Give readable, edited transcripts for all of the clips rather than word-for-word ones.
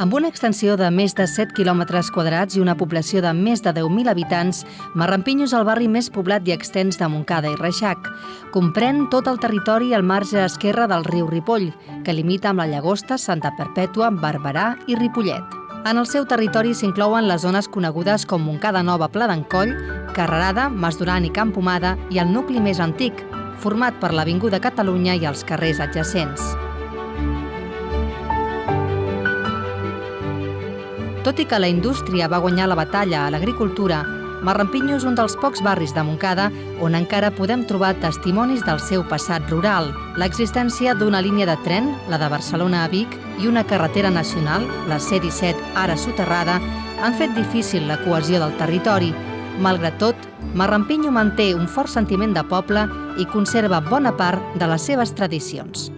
Amb una extensió de més de 7 quilòmetres quadrats i una població de més de 10.000 habitants, Marrampinyo és el barri més poblat i extens de Montcada i Reixac. Comprèn tot el territori al marge esquerre del riu Ripoll, que limita amb la Llagosta, Santa Perpètua, Barberà i Ripollet. En el seu territori s'inclouen les zones conegudes com Montcada Nova, Pla d'Encoll, Carrerada, Mas Duran i Camp Pomada i el nucli més antic, format per l'Avinguda Catalunya i els carrers adjacents. Tot i que la indústria va guanyar la batalla a l'agricultura, Marrampinyo és un dels pocs barris de Montcada on encara podem trobar testimonis del seu passat rural. L'existència d'una línia de tren, la de Barcelona a Vic, i una carretera nacional, la C-17, ara soterrada, han fet difícil la cohesió del territori. Malgrat tot, Marrampinyo manté un fort sentiment de poble i conserva bona part de les seves tradicions.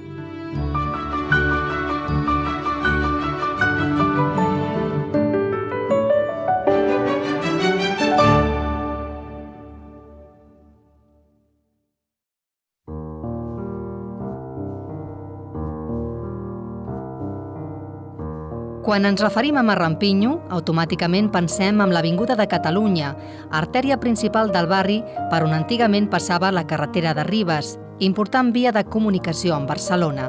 Quan ens referim a Marrampinyo, automàticament pensem en l'Avinguda de Catalunya, artèria principal del barri per on antigament passava la carretera de Ribes, important via de comunicació amb Barcelona.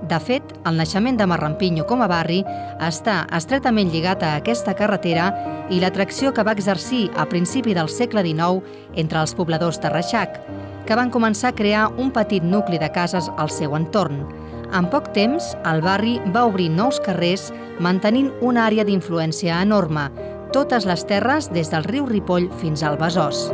De fet, el naixement de Marrampinyo com a barri està estretament lligat a aquesta carretera i l'atracció que va exercir a principi del segle XIX entre els pobladors de Reixac, que van començar a crear un petit nucli de cases al seu entorn. En poc temps, el barri va obrir nous carrers, mantenint una àrea d'influència enorme, totes les terres des del riu Ripoll fins al Besòs.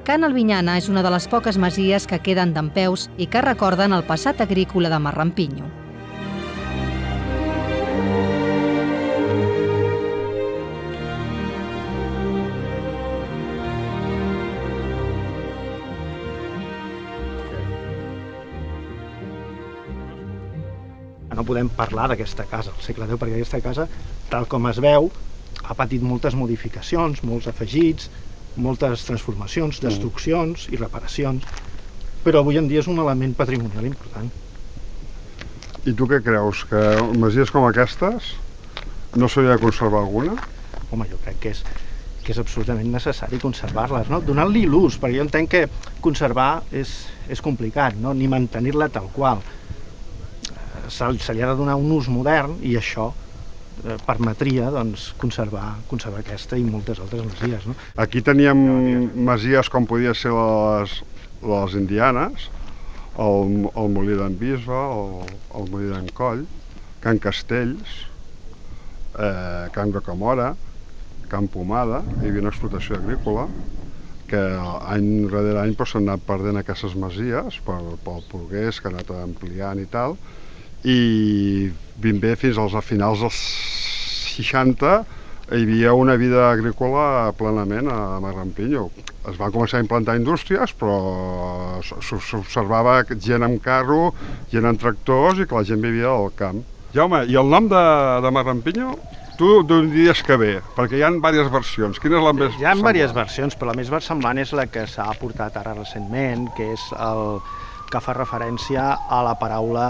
Can Albinyana és una de les poques masies que queden dempeus i que recorden el passat agrícola de Marrampinyo. No podem parlar d'aquesta casa al segle X, perquè aquesta casa, tal com es veu, ha patit moltes modificacions, molts afegits, moltes transformacions, destruccions i reparacions, però avui en dia és un element patrimonial important. I tu què creus? Que masies com aquestes no s'hauria de conservar alguna? Home, jo crec que és absolutament necessari conservar-les, no? Donant-li l'ús, perquè jo entenc que conservar és complicat, no? Ni mantenir-la tal qual. Se li ha de donar un ús modern i això permetria doncs, conservar aquesta i moltes altres masies. No? Aquí teníem masies com podia ser les indianes, el Molí d'en Bisbe, el Molí d'en Coll, Can Castells, Can Rocamora, Camp Pomada, hi havia una explotació agrícola que any darrere any s'han anat perdent aquestes masies pel progrés que ha anat ampliant i tal, i ben bé fins als finals dels 60 hi havia una vida agrícola plenament a Marrampinyo. Es van començar a implantar indústries, però s'observava gent amb carro, gent amb tractors i que la gent vivia al camp. Jaume, i el nom de Marrampinyo, tu d'on diries que ve? Perquè hi ha diverses versions. Quina és la més semblant? Hi ha diverses versions, però la més semblant és la que s'ha aportat ara recentment, que és el que fa referència a la paraula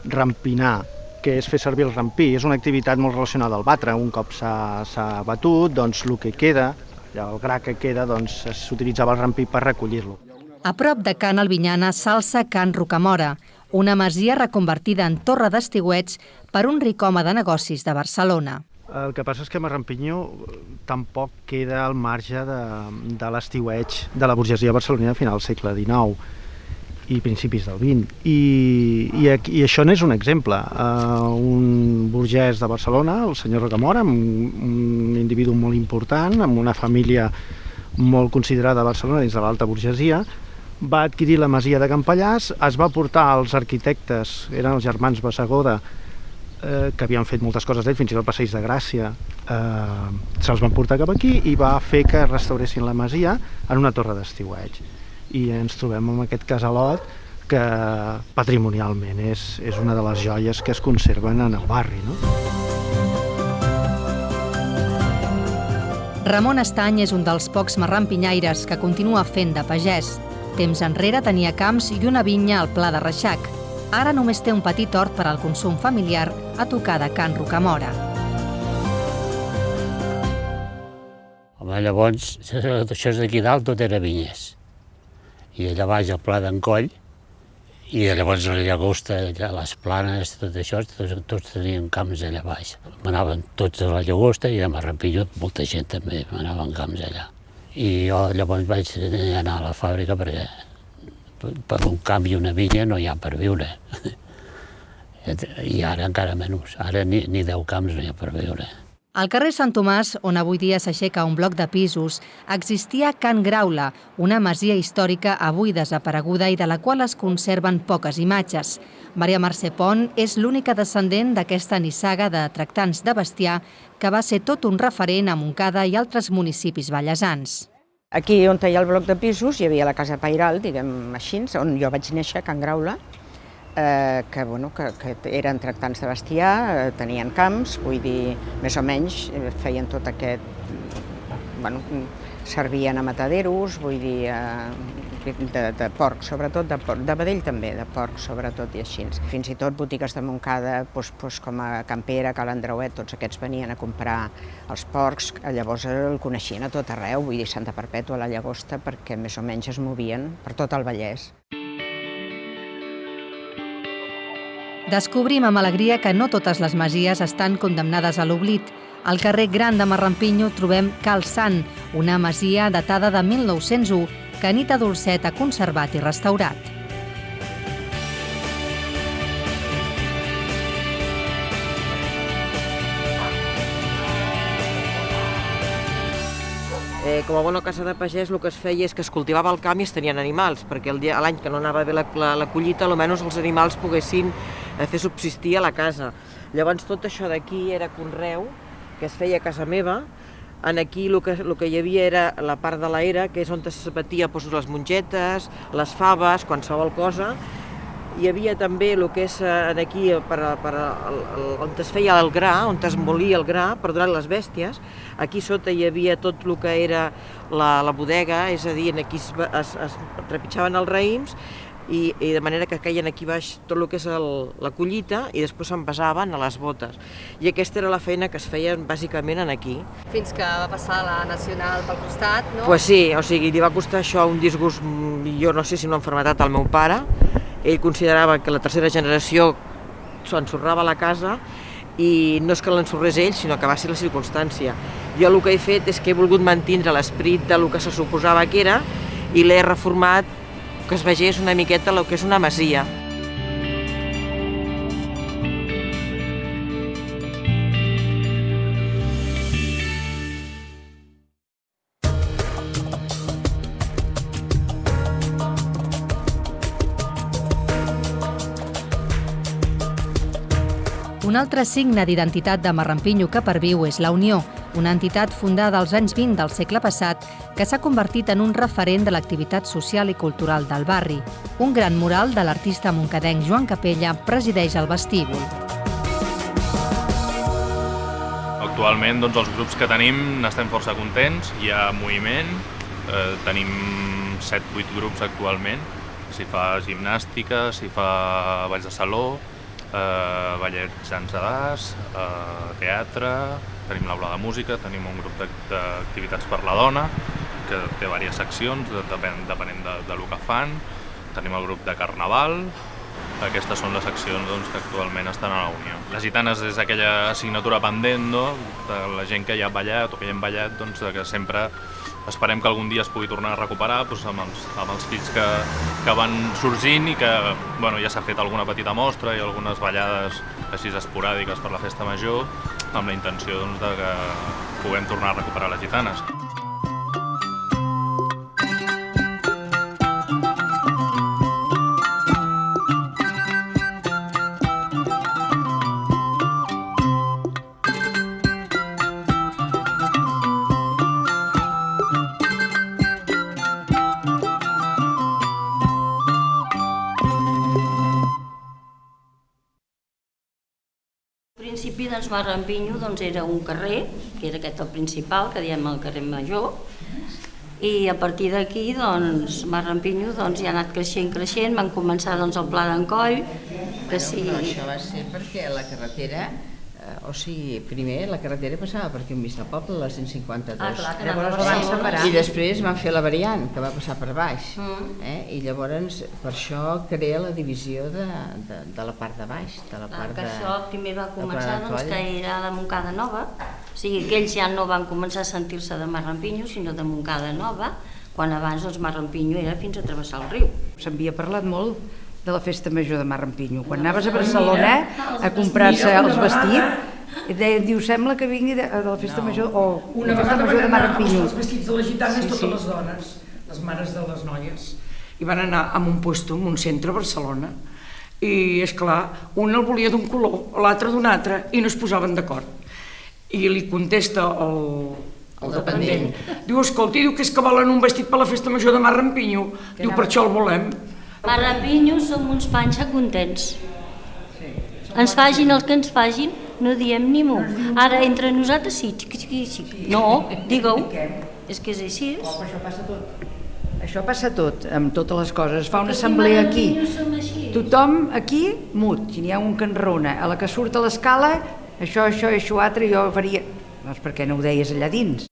rampinar, que és fer servir el rampí. És una activitat molt relacionada al batre. Un cop s'ha batut, doncs el que queda, el gra que queda, doncs s'utilitzava el rampí per recollir-lo. A prop de Can Albinyana s'alça Can Rocamora, una masia reconvertida en torre d'estiueig per un ric home de negocis de Barcelona. El que passa és que Marrampinyo tampoc queda al marge de l'estiueig de la burgesia barcelonina a final del segle XIX. i principis del XX. I això n'és un exemple. Un burgès de Barcelona, el senyor Rocamora, un individu molt important, amb una família molt considerada a Barcelona dins de l'alta burgesia, va adquirir la masia de Can Pallars, es va portar als arquitectes, eren els germans Bassegoda, que havien fet moltes coses d'ell, fins i tot el Passeig de Gràcia, se'ls van portar cap aquí i va fer que restauressin la masia en una torre d'estiueig. I ens trobem amb aquest casalot que patrimonialment és una de les joies que es conserven en el barri, no? Ramon Estany és un dels pocs marrampinyaires que continua fent de pagès. Temps enrere tenia camps i una vinya al Pla de Reixac. Ara només té un petit hort per al consum familiar a tocar de Can Rocamora. Home, llavors, això d'aquí dalt tot era vinyes. I allà baix al Pla d'en Coll, i llavors la llagosta, les planes, tot això, tots tenien camps allà baix. M'anaven tots a la llagosta i a Marrampinyo molta gent també m'anaven camps allà. I jo llavors vaig anar a la fàbrica perquè per un camp i una vinya no hi ha per viure. I ara encara menys, ara ni 10 camps no hi ha per viure. Al carrer Sant Tomàs, on avui dia s'aixeca un bloc de pisos, existia Can Graula, una masia històrica avui desapareguda i de la qual es conserven poques imatges. Maria Mercè Pont és l'única descendent d'aquesta nissaga de tractants de bestiar que va ser tot un referent a Montcada i altres municipis vallesans. Aquí on hi ha el bloc de pisos hi havia la casa Pairal, diguem així, on jo vaig néixer, Can Graula, que eren tractants de bestiar, tenien camps, vull dir, més o menys feien tot aquest... servien a mataderos, vull dir, de porc, sobretot, de vedell també, de porc sobretot i així. Fins i tot botigues de Montcada, com a Campera, Cal Andreuet, tots aquests venien a comprar els porcs, llavors el coneixien a tot arreu, vull dir, Santa Perpètua, la Llagosta, perquè més o menys es movien per tot el Vallès. Descobrim amb alegria que no totes les masies estan condemnades a l'oblit. Al carrer Gran de Marrampinyo trobem Cal Sant, una masia datada de 1901 que Anita Dolcet ha conservat i restaurat. Com a bona casa de pagès el que es feia és que es cultivava el camp i es tenien animals, perquè l'any que no anava bé la collita, almenys els animals poguessin fer subsistir a la casa. Llavors tot això d'aquí era conreu, que es feia a casa meva. Aquí el que hi havia era la part de l'era, que és on es batia les mongetes, les faves, qualsevol cosa. Hi havia també el que és aquí on es feia el gra, on es molia el gra per donar les bèsties. Aquí sota hi havia tot el que era la bodega, és a dir, aquí es trepitjaven els raïms i de manera que caien aquí baix tot el que és la collita i després s'envasaven a les botes. I aquesta era la feina que es feia bàsicament aquí. Fins que va passar la Nacional pel costat, no? Pues sí, o sigui, li va costar això un disgust, jo no sé si una malaltia al meu pare. Ell considerava que la tercera generació s'ensorrava la casa i no és que l'ensorrés ell, sinó que va ser la circumstància. Jo el que he fet és que he volgut mantenir l'esperit del que se suposava que era i l'he reformat que es vegés una miqueta el que és una masia. Un altre signe d'identitat de Marrampinyo que perviu és la Unió, una entitat fundada als anys 20 del segle passat que s'ha convertit en un referent de l'activitat social i cultural del barri. Un gran mural de l'artista moncadenc Joan Capella presideix el vestíbul. Actualment els grups que tenim n'estem força contents, hi ha moviment, tenim 7-8 grups actualment, s'hi fa gimnàstica, s'hi fa balls de saló, ballets d'as, teatre, tenim l'aula de música, tenim un grup d'activitats per la dona, que té diverses seccions, depenent del que fan, tenim el grup de carnaval, aquestes són les seccions que actualment estan a la Unió. Les gitanes és aquella assignatura pendent, de la gent que ja ha ballat o que ja hem ballat, que sempre esperem que algun dia es pugui tornar a recuperar amb els fills que van sorgint i que ja s'ha fet alguna petita mostra i algunes ballades així esporàdiques per la festa major amb la intenció de que puguem tornar a recuperar les gitanes. Al principi Marrampinyo era un carrer, que era aquest el principal, que diem el carrer Major, i a partir d'aquí Marrampinyo ja ha anat creixent, van començar el Pla d'en Coll, que sí... Però això va ser perquè la carretera, primer la carretera passava per aquí enmig del poble, la 152. Llavors la van separar. I després van fer la variant, que va passar per baix. I llavors per això crea la divisió de la part de baix, de la part de... Que això primer va començar, que era de Montcada Nova, o sigui que ells ja no van començar a sentir-se de Marrampinyo, sinó de Montcada Nova, quan abans Marrampinyo era fins a travessar el riu. S'havia parlat molt de la festa major de Marrampinyo. Quan anaves a Barcelona a comprar-se els vestits, diu, sembla que vingui de la festa major o la festa major de Marrampinyo. Els vestits de les gitanes, totes les dones, les mares de les noies, i van anar a un puesto, en un centre a Barcelona, i és clar, un el volia d'un color, l'altre d'un altre, i no es posaven d'acord. I li contesta el dependent, diu, escolti, diu que és que volen un vestit per la festa major de Marrampinyo, diu, per això el volem. Marrampinyo som uns panxa contents. Ens fagin el que ens fagin, no diem ni mu. Ara, entre nosaltres sí, no, digue-ho, és que és així. Això passa tot. Això passa tot, amb totes les coses. Es fa una assemblea aquí. Tothom aquí, mut. Si n'hi ha un que enrona, a la que surt a l'escala, això, altre, jo faria... Doncs per què no ho deies allà dins?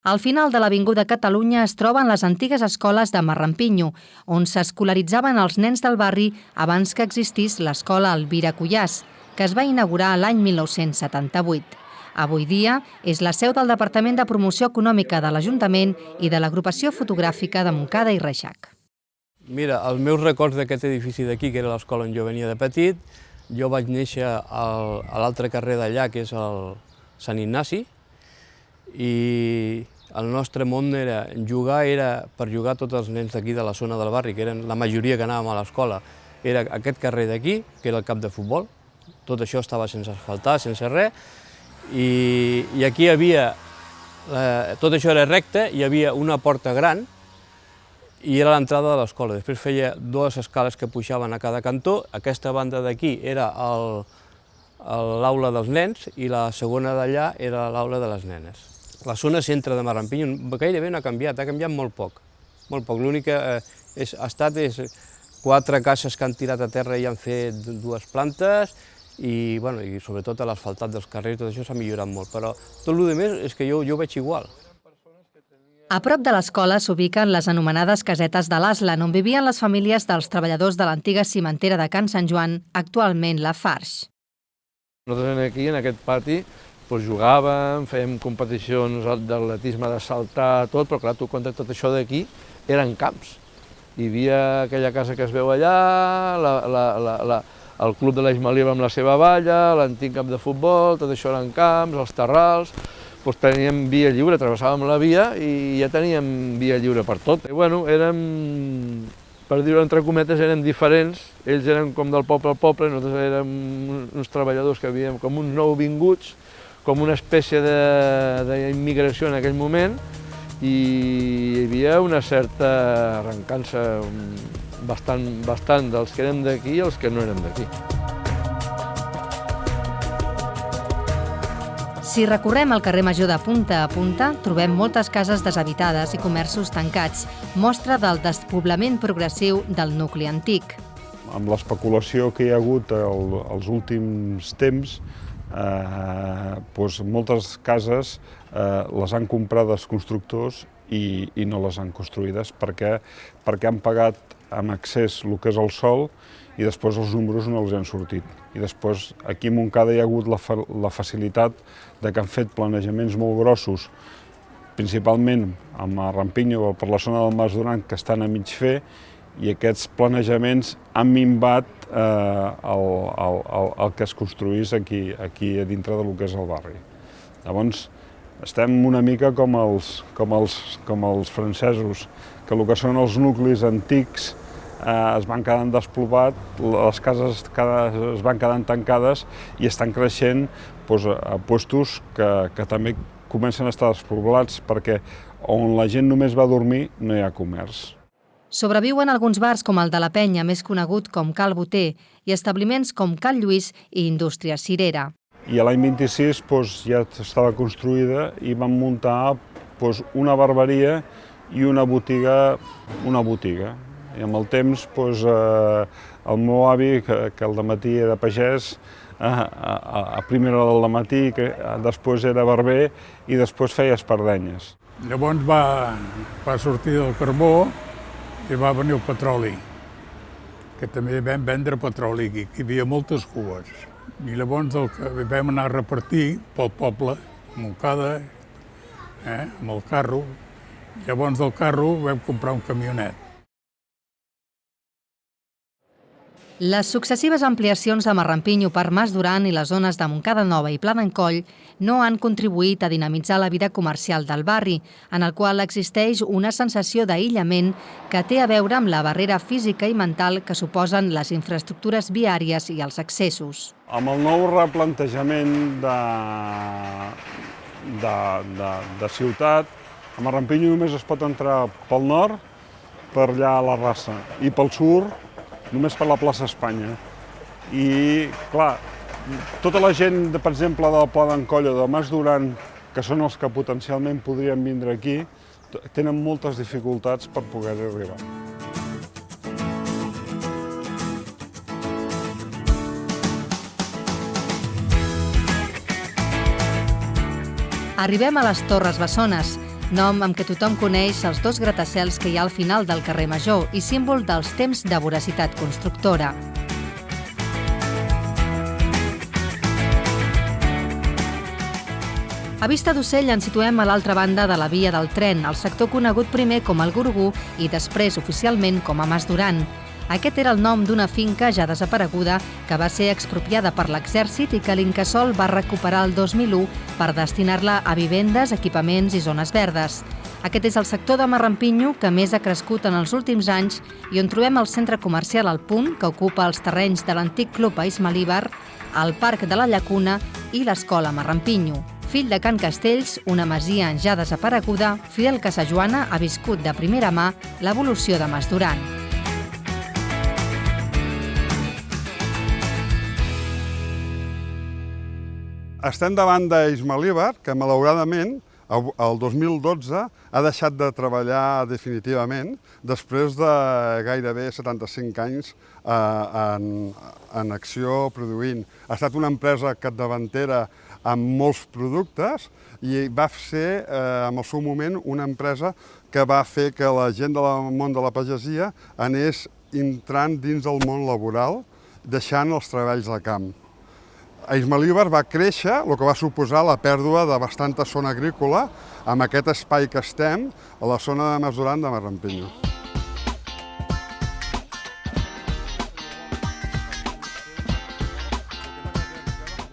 Al final de l'Avinguda Catalunya es troben les antigues escoles de Marrampinyo, on s'escolaritzaven els nens del barri abans que existís l'escola Elvira Cuyàs, que es va inaugurar l'any 1978. Avui dia és la seu del Departament de Promoció Econòmica de l'Ajuntament i de l'Agrupació Fotogràfica de Montcada i Reixac. Mira, els meus records d'aquest edifici d'aquí, que era l'escola on jo venia de petit, jo vaig néixer a l'altre carrer d'allà, que és el Sant Ignasi, i el nostre món era per jugar tots els nens d'aquí de la zona del barri, que eren la majoria que anàvem a l'escola. Era aquest carrer d'aquí, que era el camp de futbol, tot això estava sense asfaltar, sense res, i aquí hi havia, tot això era recte, hi havia una porta gran i era l'entrada de l'escola. Després feia dues escales que pujaven a cada cantó, aquesta banda d'aquí era l'aula dels nens i la segona d'allà era l'aula de les nenes. La zona centre de Marrampinyo gairebé no ha canviat molt poc. L'únic que ha estat 4 cases que han tirat a terra i han fet 2 plantes i sobretot l'asfaltat dels carrers, tot això s'ha millorat molt, però tot el més és que jo ho veig igual. A prop de l'escola s'ubiquen les anomenades casetes de l'Aslan, on vivien les famílies dels treballadors de l'antiga cimentera de Can Sant Joan, actualment la Farx. Nosaltres aquí, en aquest pati, jugàvem, fèiem competicions d'atletisme, de saltar, tot, però clar, tu compta tot això d'aquí eren camps. Hi havia aquella casa que es veu allà, el club de l'Ismalia amb la seva valla, l'antic camp de futbol, tot això eren camps, els terrals, teníem via lliure, travessàvem la via i ja teníem via lliure per tot. I érem, per dir-ho entre cometes, eren diferents, ells eren com del poble al poble, nosaltres érem uns treballadors que havíem com uns nouvinguts, com una espècie d'immigració en aquell moment, i hi havia una certa arrencança bastant dels que érem d'aquí i els que no érem d'aquí. Si recorrem el carrer Major de punta a punta, trobem moltes cases deshabitades i comerços tancats, mostra del despoblament progressiu del nucli antic. Amb l'especulació que hi ha hagut els últims temps, moltes cases les han comprat els constructors i no les han construïdes perquè han pagat amb excés el que és el sòl i després els números no els han sortit. I després aquí a Montcada hi ha hagut la facilitat de que han fet planejaments molt grossos principalment amb el Rampinyo o per la zona del Mas Duran, que estan a mig fer, i aquests planejaments han minvat el que es construís aquí a dintre del que és el barri. Llavors, estem una mica com els francesos, que el que són els nuclis antics es van quedant despoblats, les cases es van quedant tancades i estan creixent a puestos que també comencen a estar despoblats, perquè on la gent només va a dormir no hi ha comerç. Sobreviuen alguns bars com el de la Penya, més conegut com Cal Boter, i establiments com Cal Lluís i Indústria Cirera. I l'any 26 ja estava construïda i van muntar una barberia i una botiga. I amb el temps el meu avi, que al dematí era pagès, a primera hora del matí, després era barber i després feia espardenyes. Llavors va sortir del carbó i va venir el petroli, que també vam vendre petroli aquí, hi havia moltes cues. I llavors vam anar a repartir pel poble, a Montcada, amb el carro. Llavors del carro vam comprar un camionet. Les successives ampliacions de Marrampinyo per Mas Duran i les zones de Montcada Nova i Pla d'Encoll no han contribuït a dinamitzar la vida comercial del barri, en el qual existeix una sensació d'aïllament que té a veure amb la barrera física i mental que suposen les infraestructures viàries i els accessos. Amb el nou replantejament de ciutat, a Marrampinyo només es pot entrar pel nord, per allà a la Rassa, i pel sud només per la plaça Espanya. I, clar, tota la gent, per exemple, del Pla d'Encoll o de Mas Duran, que són els que potencialment podrien vindre aquí, tenen moltes dificultats per poder-hi arribar. Arribem a les Torres Bessones, nom amb què tothom coneix els dos gratacels que hi ha al final del carrer Major i símbol dels temps de voracitat constructora. A vista d'ocell ens situem a l'altra banda de la via del tren, al sector conegut primer com el Gurugú i després oficialment com a Mas Duran. Aquest era el nom d'una finca ja desapareguda que va ser expropiada per l'exèrcit i que l'Incasòl va recuperar el 2001 per destinar-la a vivendes, equipaments i zones verdes. Aquest és el sector de Marrampinyo que més ha crescut en els últims anys i on trobem el centre comercial El Punt, que ocupa els terrenys de l'antic Club Ismalíbar, el Parc de la Llacuna i l'Escola Marrampinyo. Fill de Can Castells, una masia ja desapareguda, Fidel Casajoana ha viscut de primera mà l'evolució de Mas Duran. Estem davant d'Ismalíbar, que malauradament el 2012 ha deixat de treballar definitivament després de gairebé 75 anys en acció produint. Ha estat una empresa capdavantera amb molts productes i va ser, en el seu moment, una empresa que va fer que la gent del món de la pagesia anés entrant dins del món laboral, deixant els treballs de camp. Ismalíbar va créixer, el que va suposar la pèrdua de bastanta zona agrícola amb aquest espai que estem a la zona de Mas Duran de Marrampinyo.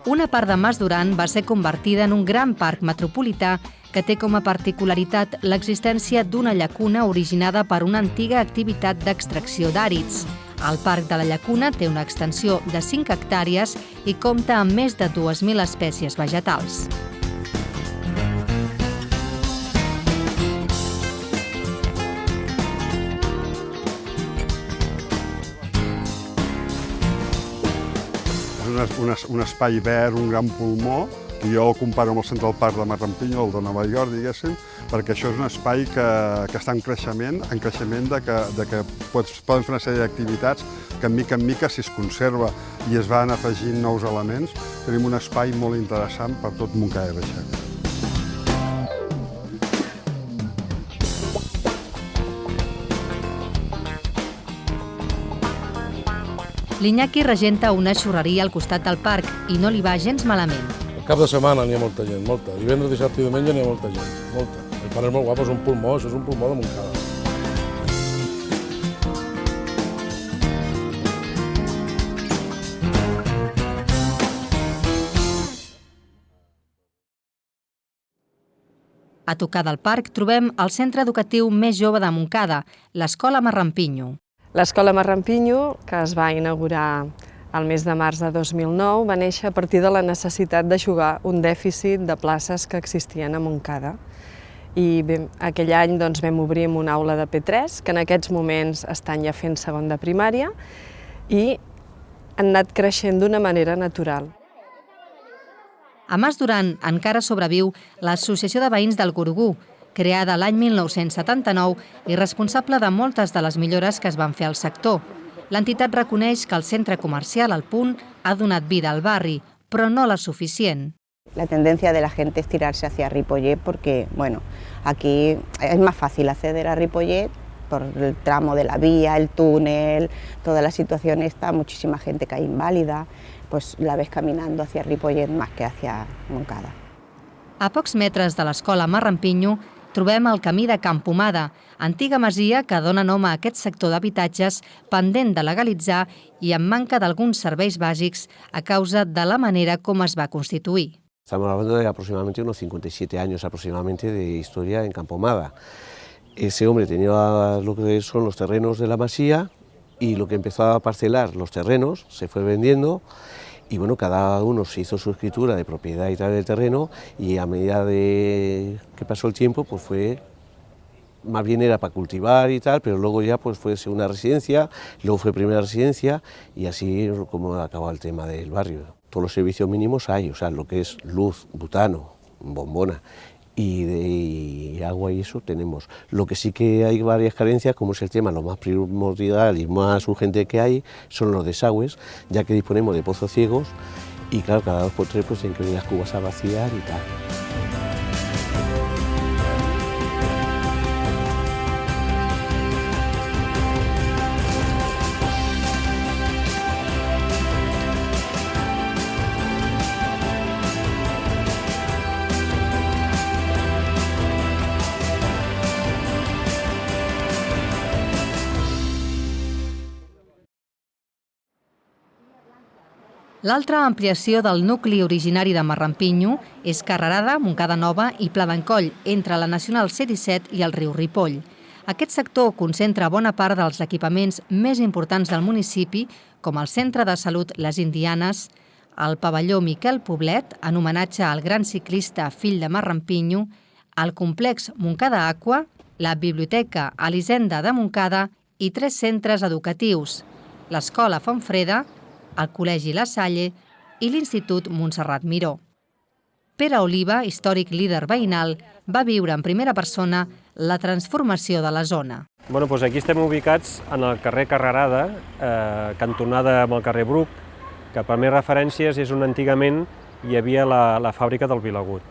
Una part de Mas Duran va ser convertida en un gran parc metropolità que té com a particularitat l'existència d'una llacuna originada per una antiga activitat d'extracció d'àrids. El Parc de la Llacuna té una extensió de 5 hectàrees i compta amb més de 2.000 espècies vegetals. És un espai verd, un gran pulmó, i jo el comparo amb el Central Park de Marrampinyo, el de Nova York, diguéssim, perquè això és un espai que està en creixement de que poden fer una sèrie d'activitats que en mica si es conserva i es van afegint nous elements, tenim un espai molt interessant per tot Montcada i Reixac. L'Iñaki regenta una xurreria al costat del parc i no li va gens malament. El cap de setmana n'hi ha molta gent, molta. Divendres, dissabte i diumenge n'hi ha molta gent, molta. El parc és molt guapo, és un pulmó, això és un pulmó de Montcada. A tocar del parc trobem el centre educatiu més jove de Montcada, l'Escola Marrampinyo. L'Escola Marrampinyo, que es va inaugurar el mes de març de 2009, va néixer a partir de la necessitat d'eixugar un dèficit de places que existien a Montcada. I bé, aquell any doncs, vam obrir una aula de P3, que en aquests moments estan ja fent segon de primària, i han anat creixent d'una manera natural. A Mas Duran encara sobreviu l'Associació de Veïns del Gorgú, creada l'any 1979 i responsable de moltes de les millores que es van fer al sector. L'entitat reconeix que el centre comercial El Punt ha donat vida al barri, però no la suficient. La tendencia de la gente es tirarse hacia Ripollet porque, bueno, aquí es más fácil acceder a Ripollet por el tramo de la vía, el túnel, toda la situación esta, muchísima gente que hay inválida, pues la ves caminando hacia Ripollet más que hacia Montcada. A pocs metres de l'Escola Marrampinyo trobem el camí de Can Pomada, antiga masia que dona nom a aquest sector d'habitatges pendent de legalitzar i amb manca d'alguns serveis bàsics a causa de la manera com es va constituir. Estamos hablando de aproximadamente unos 57 años aproximadamente de historia en Can Pomada. Ese hombre tenía lo que son los terrenos de la masía y lo que empezó a parcelar los terrenos se fue vendiendo y bueno, cada uno se hizo su escritura de propiedad y tal del terreno y a medida de que pasó el tiempo pues fue, más bien era para cultivar y tal, pero luego ya pues fue una residencia, luego fue primera residencia y así es como acabó el tema del barrio. Todos los servicios mínimos hay, o sea, lo que es luz, butano, bombona y agua y eso tenemos. Lo que sí que hay varias carencias, como es el tema, lo más primordial y más urgente que hay, son los desagües, ya que disponemos de pozos ciegos y claro, cada 2 por 3 pues tienen que venir las cubas a vaciar y tal. L'altra ampliació del nucli originari de Marrampinyo és Carrerada, Montcada Nova i Pla d'Encoll, entre la Nacional C-17 i el riu Ripoll. Aquest sector concentra bona part dels equipaments més importants del municipi, com el Centre de Salut Les Indianes, el pavelló Miquel Poblet, en homenatge al gran ciclista fill de Marrampinyo, el complex Montcada Aqua, la Biblioteca Elisenda de Montcada i 3 centres educatius, l'Escola Fontfreda, el Col·legi La Salle i l'Institut Montserrat Miró. Pere Oliva, històric líder veïnal, va viure en primera persona la transformació de la zona. Doncs aquí estem ubicats en el carrer Carrerada, cantonada amb el carrer Bruc, que per més referències és on antigament hi havia la fàbrica del Vilagut.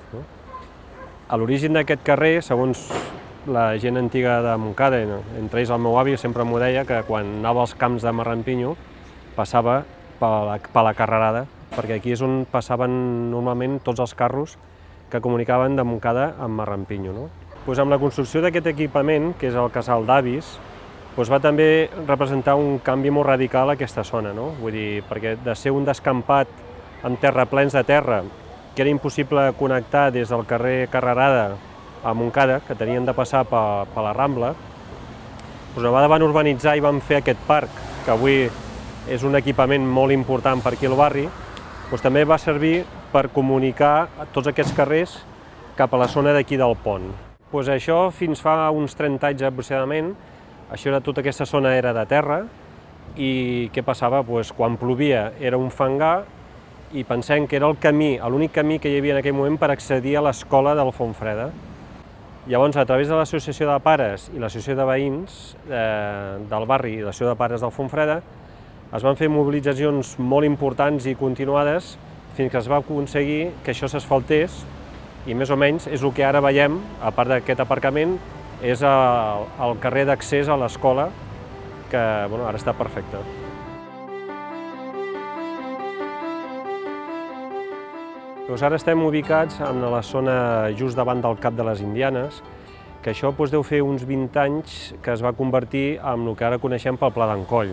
A l'origen d'aquest carrer, segons la gent antiga de Montcada, entre ells el meu avi sempre m'ho deia, que quan anava als camps de Marrampinyo passava per la Carrerada, perquè aquí és on passaven normalment tots els carros que comunicaven de Montcada amb Marrampinyo. Amb la construcció d'aquest equipament, que és el casal d'avis, va també representar un canvi molt radical a aquesta zona, vull dir, perquè de ser un descampat amb terraplens de terra, que era impossible connectar des del carrer Carrerada a Montcada, que tenien de passar per la Rambla, una vegada van urbanitzar i van fer aquest parc, que avui és un equipament molt important per aquí al barri, també va servir per comunicar tots aquests carrers cap a la zona d'aquí del pont. Això fins fa uns 30 anys aproximadament, tota aquesta zona era de terra i què passava? Quan plovia era un fangar i pensem que era el camí, l'únic camí que hi havia en aquell moment per accedir a l'escola del Fontfreda. Llavors, a través de l'associació de pares i l'associació de veïns del barri i l'associació de pares del Fontfreda, es van fer mobilitzacions molt importants i continuades fins que es va aconseguir que això s'asfaltés i més o menys és el que ara veiem, a part d'aquest aparcament, és el carrer d'accés a l'escola, que ara està perfecte. Ara estem ubicats en la zona just davant del Cap de les Indianes que això deu fer uns 20 anys que es va convertir en el que ara coneixem pel Pla d'en Coll.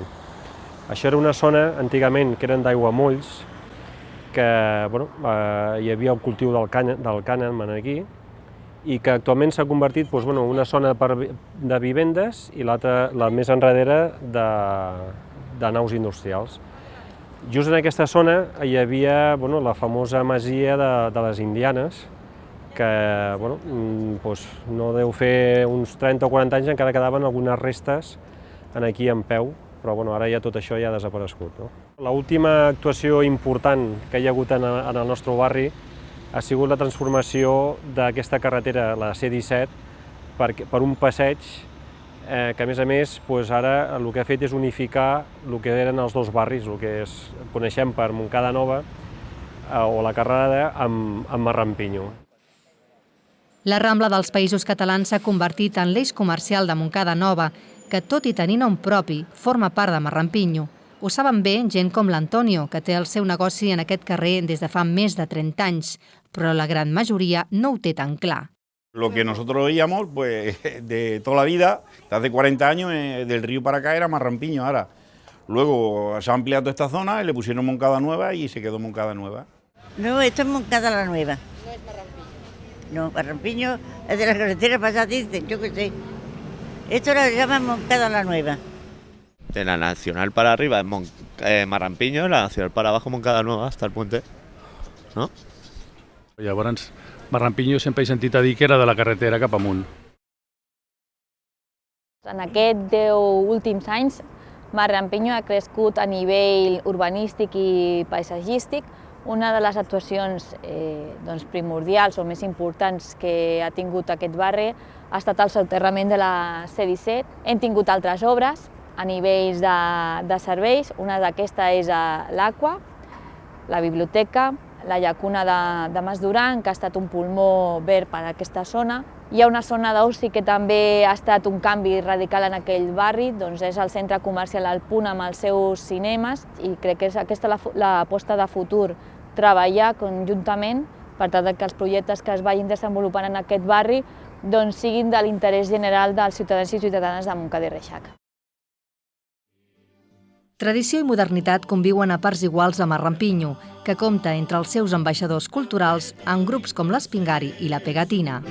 Això era una zona, antigament, que eren d'aiguamolls, que hi havia el cultiu del cànem aquí, i que actualment s'ha convertit en una zona de vivendes i l'altra, la més enrere, de naus industrials. Just en aquesta zona hi havia la famosa masia de les Indianes, que no deu fer uns 30 o 40 anys encara quedaven algunes restes aquí en peu, però ara ja tot això ja ha desaparegut. L'última actuació important que hi ha hagut en el nostre barri ha sigut la transformació d'aquesta carretera, la C-17, per un passeig que, a més, ara el que ha fet és unificar el que eren els dos barris, el que coneixem per Montcada Nova o la Carrerada amb Marrampinyo. La Rambla dels Països Catalans s'ha convertit en l'eix comercial de Montcada Nova, que, tot i tenir nom propi, forma part de Marrampinyo. Ho saben bé gent com l'Antonio, que té el seu negoci en aquest carrer des de fa més de 30 anys, però la gran majoria no ho té tan clar. Lo que nosotros oíamos, pues, de toda la vida, de hace 40 años, del río para acá era Marrampinyo ahora. Luego se ha ampliado toda esta zona y le pusieron Moncada Nueva y se quedó Moncada Nueva. No, esto es Moncada la Nueva. No es Marrampinyo. No, Marrampinyo es de la carretera pasadiza, yo qué sé. Esto lo llaman Moncada la Nueva. De la Nacional para arriba es Marrampinyo, la Nacional para abajo Moncada Nueva, hasta el puente, no? Llavors, Marrampinyo sempre he sentit a dir que era de la carretera cap amunt. En aquests 10 últims anys, Marrampinyo ha crescut a nivell urbanístic i paisatgístic. Una de les actuacions primordials o més importants que ha tingut aquest barri ha estat el soterrament de la C-17. Hem tingut altres obres a nivells de serveis. Una d'aquestes és l'Aqua, la biblioteca, la llacuna de Mas Duran, que ha estat un pulmó verd per a aquesta zona. Hi ha una zona d'oci que també ha estat un canvi radical en aquell barri, doncs és el centre comercial El Punt amb els seus cinemes, i crec que és aquesta l'aposta de futur, treballar conjuntament per tal que els projectes que es vagin desenvolupant en aquest barri siguin de l'interès general dels ciutadans i ciutadanes de Montcada i Reixac. Tradició i modernitat conviuen a parts iguals a Marrampinyo, que compta entre els seus ambaixadors culturals amb grups com l'Espingari i la Pegatina.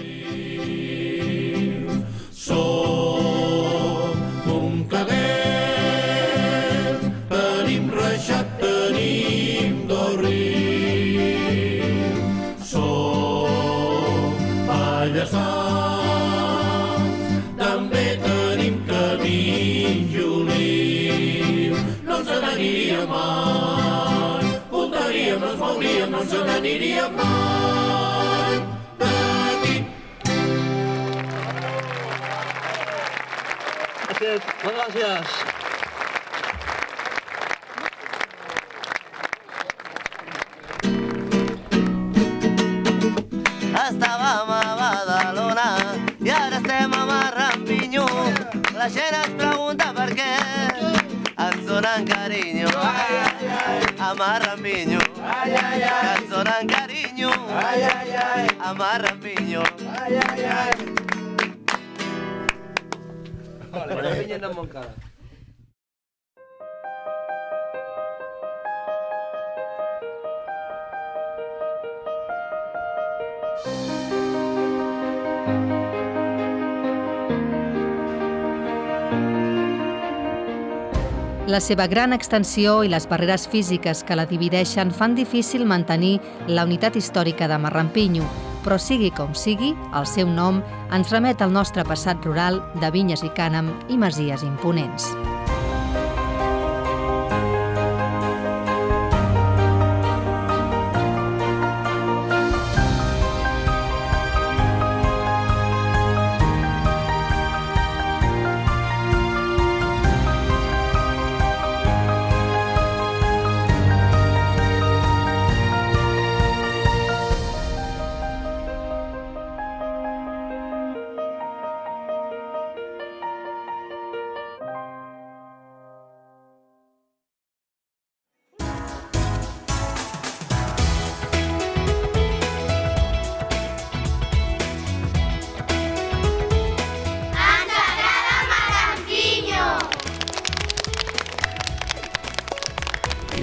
Som Montcadet, tenim Reixac, tenim Dorriu. Som Pallassans, també tenim Camins i Olius. No ens n'aniríem mai, voltaríem, no ens mouríem, no ens n'aniríem mai d'aquí. Moltes gràcies. Estàvem a Badalona i ara estem a Marrampinyo. La gent es pregunta per què ens donen carinyo a Marrampinyo, que ens donen carinyo a Marrampinyo. Marrampinyo no Montcada. La seva gran extensió i les barreres físiques que la divideixen fan difícil mantenir la unitat històrica de Marrampinyo, però sigui com sigui, el seu nom ens remet al nostre passat rural de vinyes i cànem i masies imponents.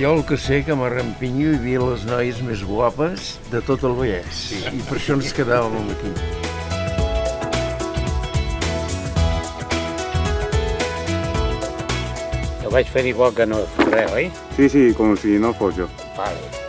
Jo el que sé que a Marrampinyo hi havia les noies més guapes de tot el Vallès, i per això ens quedàvem aquí. Ho vaig fer igual que no res, oi? Sí, com si no fos jo. Vale.